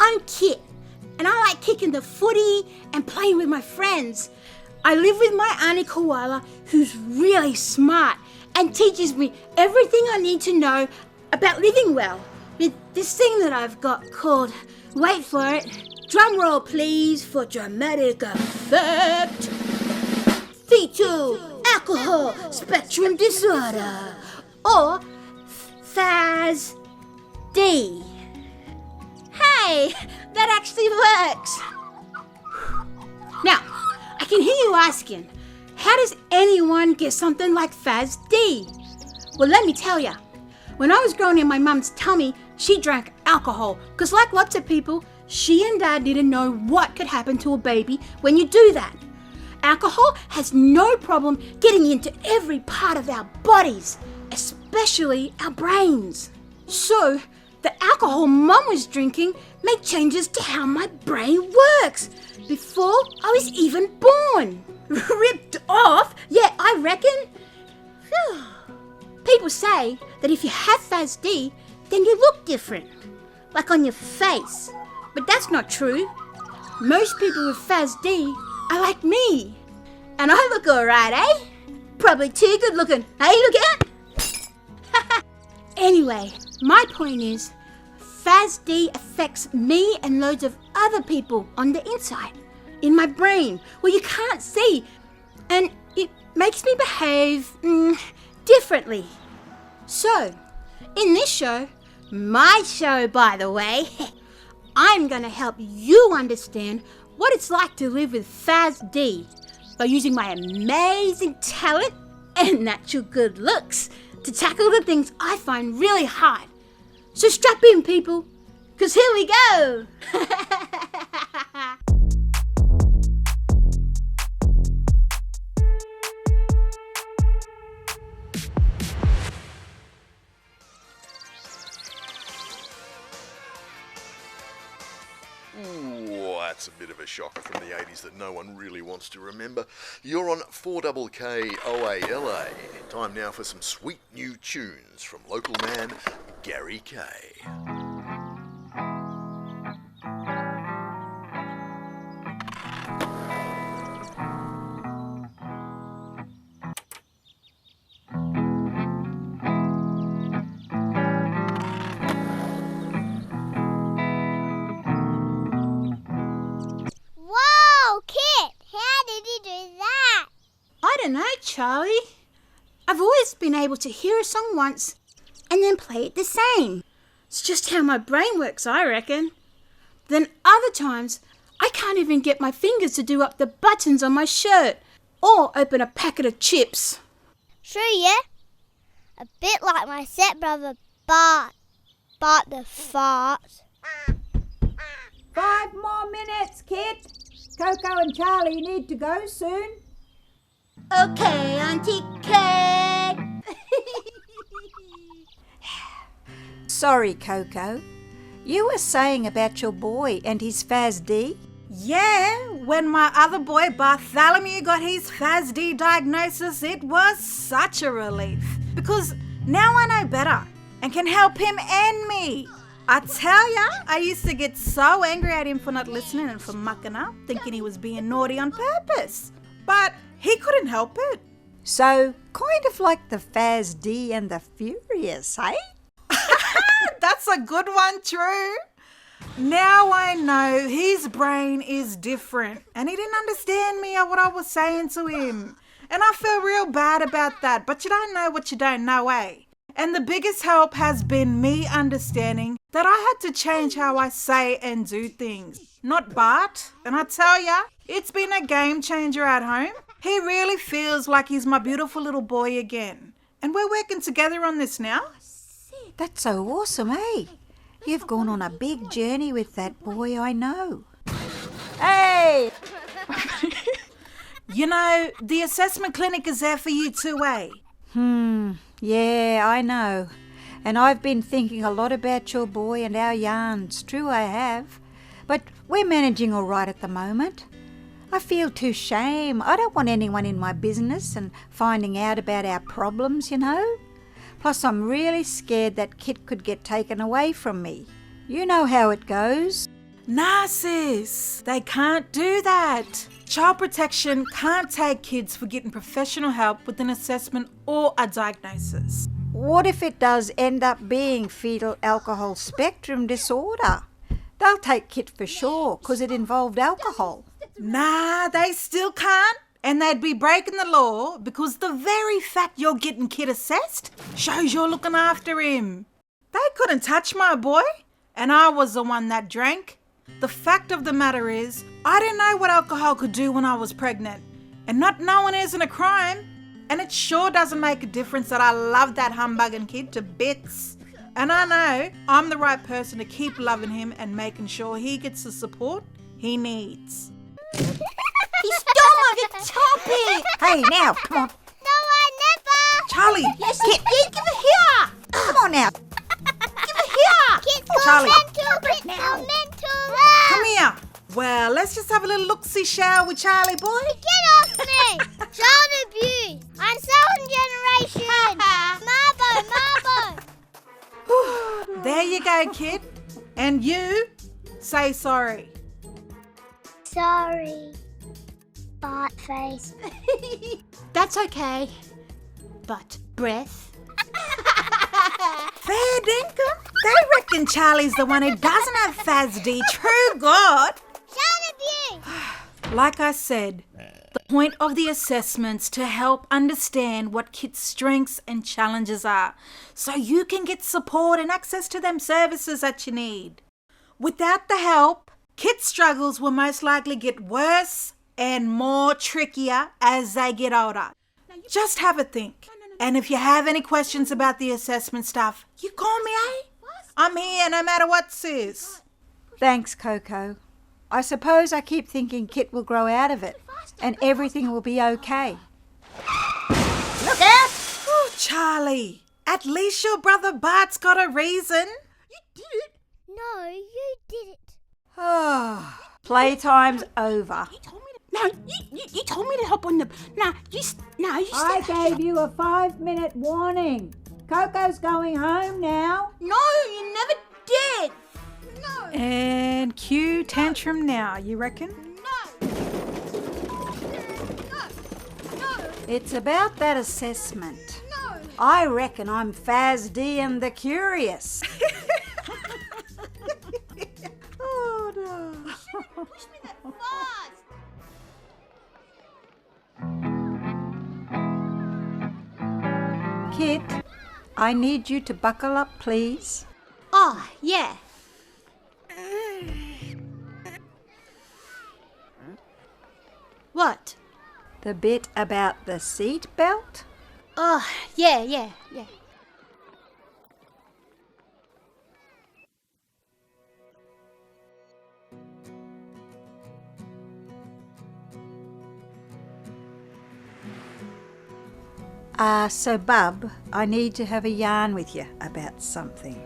I'm Kit, and I like kicking the footy and playing with my friends. I live with my auntie Koala, who's really smart and teaches me everything I need to know about living well with this thing that I've got called, wait for it, drum roll please for dramatic effect, fetal alcohol spectrum disorder, or FASD. Hey, that actually works. Now, I can hear you asking, how does anyone get something like FASD? Well, let me tell ya. When I was growing in my mum's tummy, she drank alcohol because, like lots of people, she and Dad didn't know what could happen to a baby when you do that. Alcohol has no problem getting into every part of our bodies, especially our brains. So, the alcohol Mum was drinking made changes to how my brain works before I was even born. Ripped off? Yeah, I reckon. Phew. People say that if you have FASD, then you look different, like on your face. But that's not true. Most people with FASD are like me. And I look alright, eh? Probably too good looking. Hey, look out! Anyway, my point is, FASD affects me and loads of other people on the inside, in my brain, where you can't see. And it makes me behave differently. So, in this show, my show by the way, I'm going to help you understand what it's like to live with FASD by using my amazing talent and natural good looks to tackle the things I find really hard. So strap in, people, because here we go. That's a bit of a shocker from the 80s that no one really wants to remember. You're on 4KKOALA. Time now for some sweet new tunes from local man Gary Kay. I don't know, Charlie. I've always been able to hear a song once and then play it the same. It's just how my brain works, I reckon. Then other times, I can't even get my fingers to do up the buttons on my shirt or open a packet of chips. Sure, yeah. A bit like my stepbrother Bart. Bart the fart. 5 more minutes, Kit. Coco and Charlie need to go soon. Okay, Auntie Kay. Sorry, Coco. You were saying about your boy and his FASD? Yeah, when my other boy Bartholomew got his FASD diagnosis, it was such a relief. Because now I know better and can help him and me. I tell ya, I used to get so angry at him for not listening and for mucking up, thinking he was being naughty on purpose. But he couldn't help it. So, kind of like the FASD and the Furious, eh? That's a good one, True. Now I know his brain is different and he didn't understand me or what I was saying to him. And I feel real bad about that, but you don't know what you don't know, eh? And the biggest help has been me understanding that I had to change how I say and do things, not Bart. And I tell ya, it's been a game changer at home. He really feels like he's my beautiful little boy again. And we're working together on this now. That's so awesome, eh? You've gone on a big journey with that boy, I know. Hey! You know, the assessment clinic is there for you too, eh? Yeah, I know. And I've been thinking a lot about your boy and our yarns. True, I have. But we're managing all right at the moment. I feel too shame. I don't want anyone in my business and finding out about our problems, you know. Plus, I'm really scared that Kit could get taken away from me. You know how it goes. Nah, sis, they can't do that. Child protection can't take kids for getting professional help with an assessment or a diagnosis. What if it does end up being fetal alcohol spectrum disorder? They'll take Kit for sure, 'cause it involved alcohol. Nah, they still can't. And they'd be breaking the law because the very fact you're getting Kit assessed shows you're looking after him. They couldn't touch my boy, and I was the one that drank. The fact of the matter is, I didn't know what alcohol could do when I was pregnant. And not knowing isn't a crime. And it sure doesn't make a difference that I love that humbugging kid to bits. And I know I'm the right person to keep loving him and making sure he gets the support he needs. He stole my topic! Hey, now, come on. No, I never. Charlie! Yes, he did! Give it here! Come on now. Give it here! Kids Oh, go Charlie. mental. Kids go mental. Come here. Well, let's just have a little look-see, shall we, Charlie boy? Get off me. Child abuse. I'm second generation. Marbo. There you go, kid. And you, say sorry. Sorry. Fart face. That's okay. But breath? Fair dinkum. They reckon Charlie's the one who doesn't have FASD. True God. Child abuse. Like I said, the point of the assessment's to help understand what Kit's strengths and challenges are, so you can get support and access to them services that you need. Without the help, Kit's struggles will most likely get worse and more trickier as they get older. Just have a think. And if you have any questions about the assessment stuff, you call me, eh? I'm here no matter what, sis. Thanks, Coco. I suppose I keep thinking Kit will grow out of it and everything will be okay. Look out! Oh, Charlie, at least your brother Bart's got a reason. You did it! No, you did it. Oh, playtime's over. You told me to... No, you told me to help on the... I gave you a 5-minute warning. Coco's going home now. No, you never did! No! And cue tantrum now, you reckon? No! No! It's about that assessment. No! I reckon I'm FASD and the curious. Oh, no. Push me that fast! Kit, I need you to buckle up, please. Oh, yeah. What? The bit about the seat belt? Oh, yeah. So Bub, I need to have a yarn with you about something.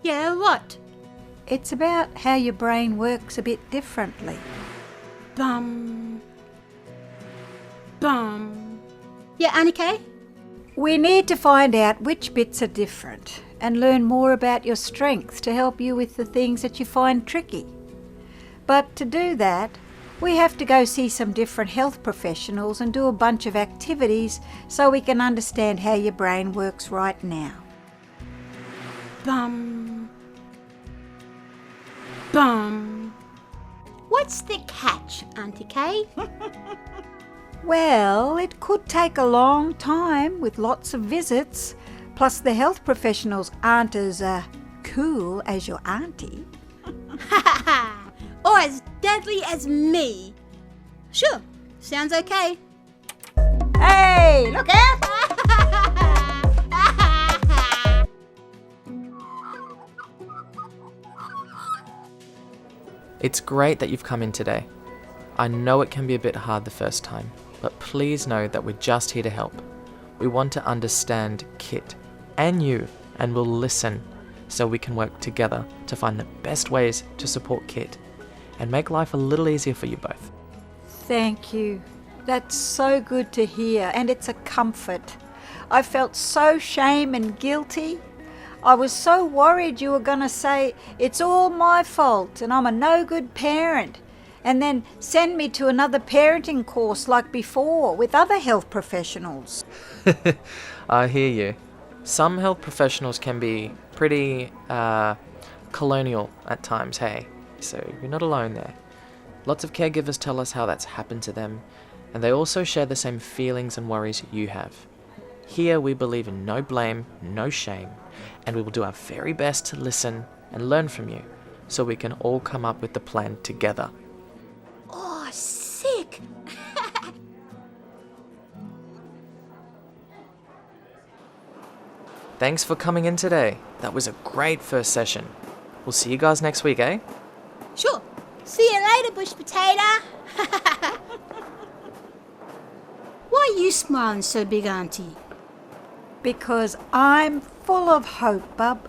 Yeah, what? It's about how your brain works a bit differently. Bum. Yeah, Annika? We need to find out which bits are different and learn more about your strengths to help you with the things that you find tricky. But to do that, we have to go see some different health professionals and do a bunch of activities so we can understand how your brain works right now. Bum. What's the catch, Auntie Kay? Well, it could take a long time with lots of visits, plus the health professionals aren't as cool as your auntie. Or as deadly as me. Sure, sounds okay. Hey, look out! It's great that you've come in today. I know it can be a bit hard the first time, but please know that we're just here to help. We want to understand Kit and you, and we'll listen so we can work together to find the best ways to support Kit and make life a little easier for you both. Thank you. That's so good to hear, and it's a comfort. I felt so shame and guilty. I was so worried you were going to say it's all my fault and I'm a no good parent, and then send me to another parenting course like before with other health professionals. I hear you. Some health professionals can be pretty colonial at times, hey? So you're not alone there. Lots of caregivers tell us how that's happened to them, and they also share the same feelings and worries you have. Here we believe in no blame, no shame, and we will do our very best to listen and learn from you, so we can all come up with the plan together. Oh, sick. Thanks for coming in today. That was a great first session. We'll see you guys next week, eh? Sure. See you later, bush potato. Why are you smiling so big, Auntie? Because I'm full of hope, Bub.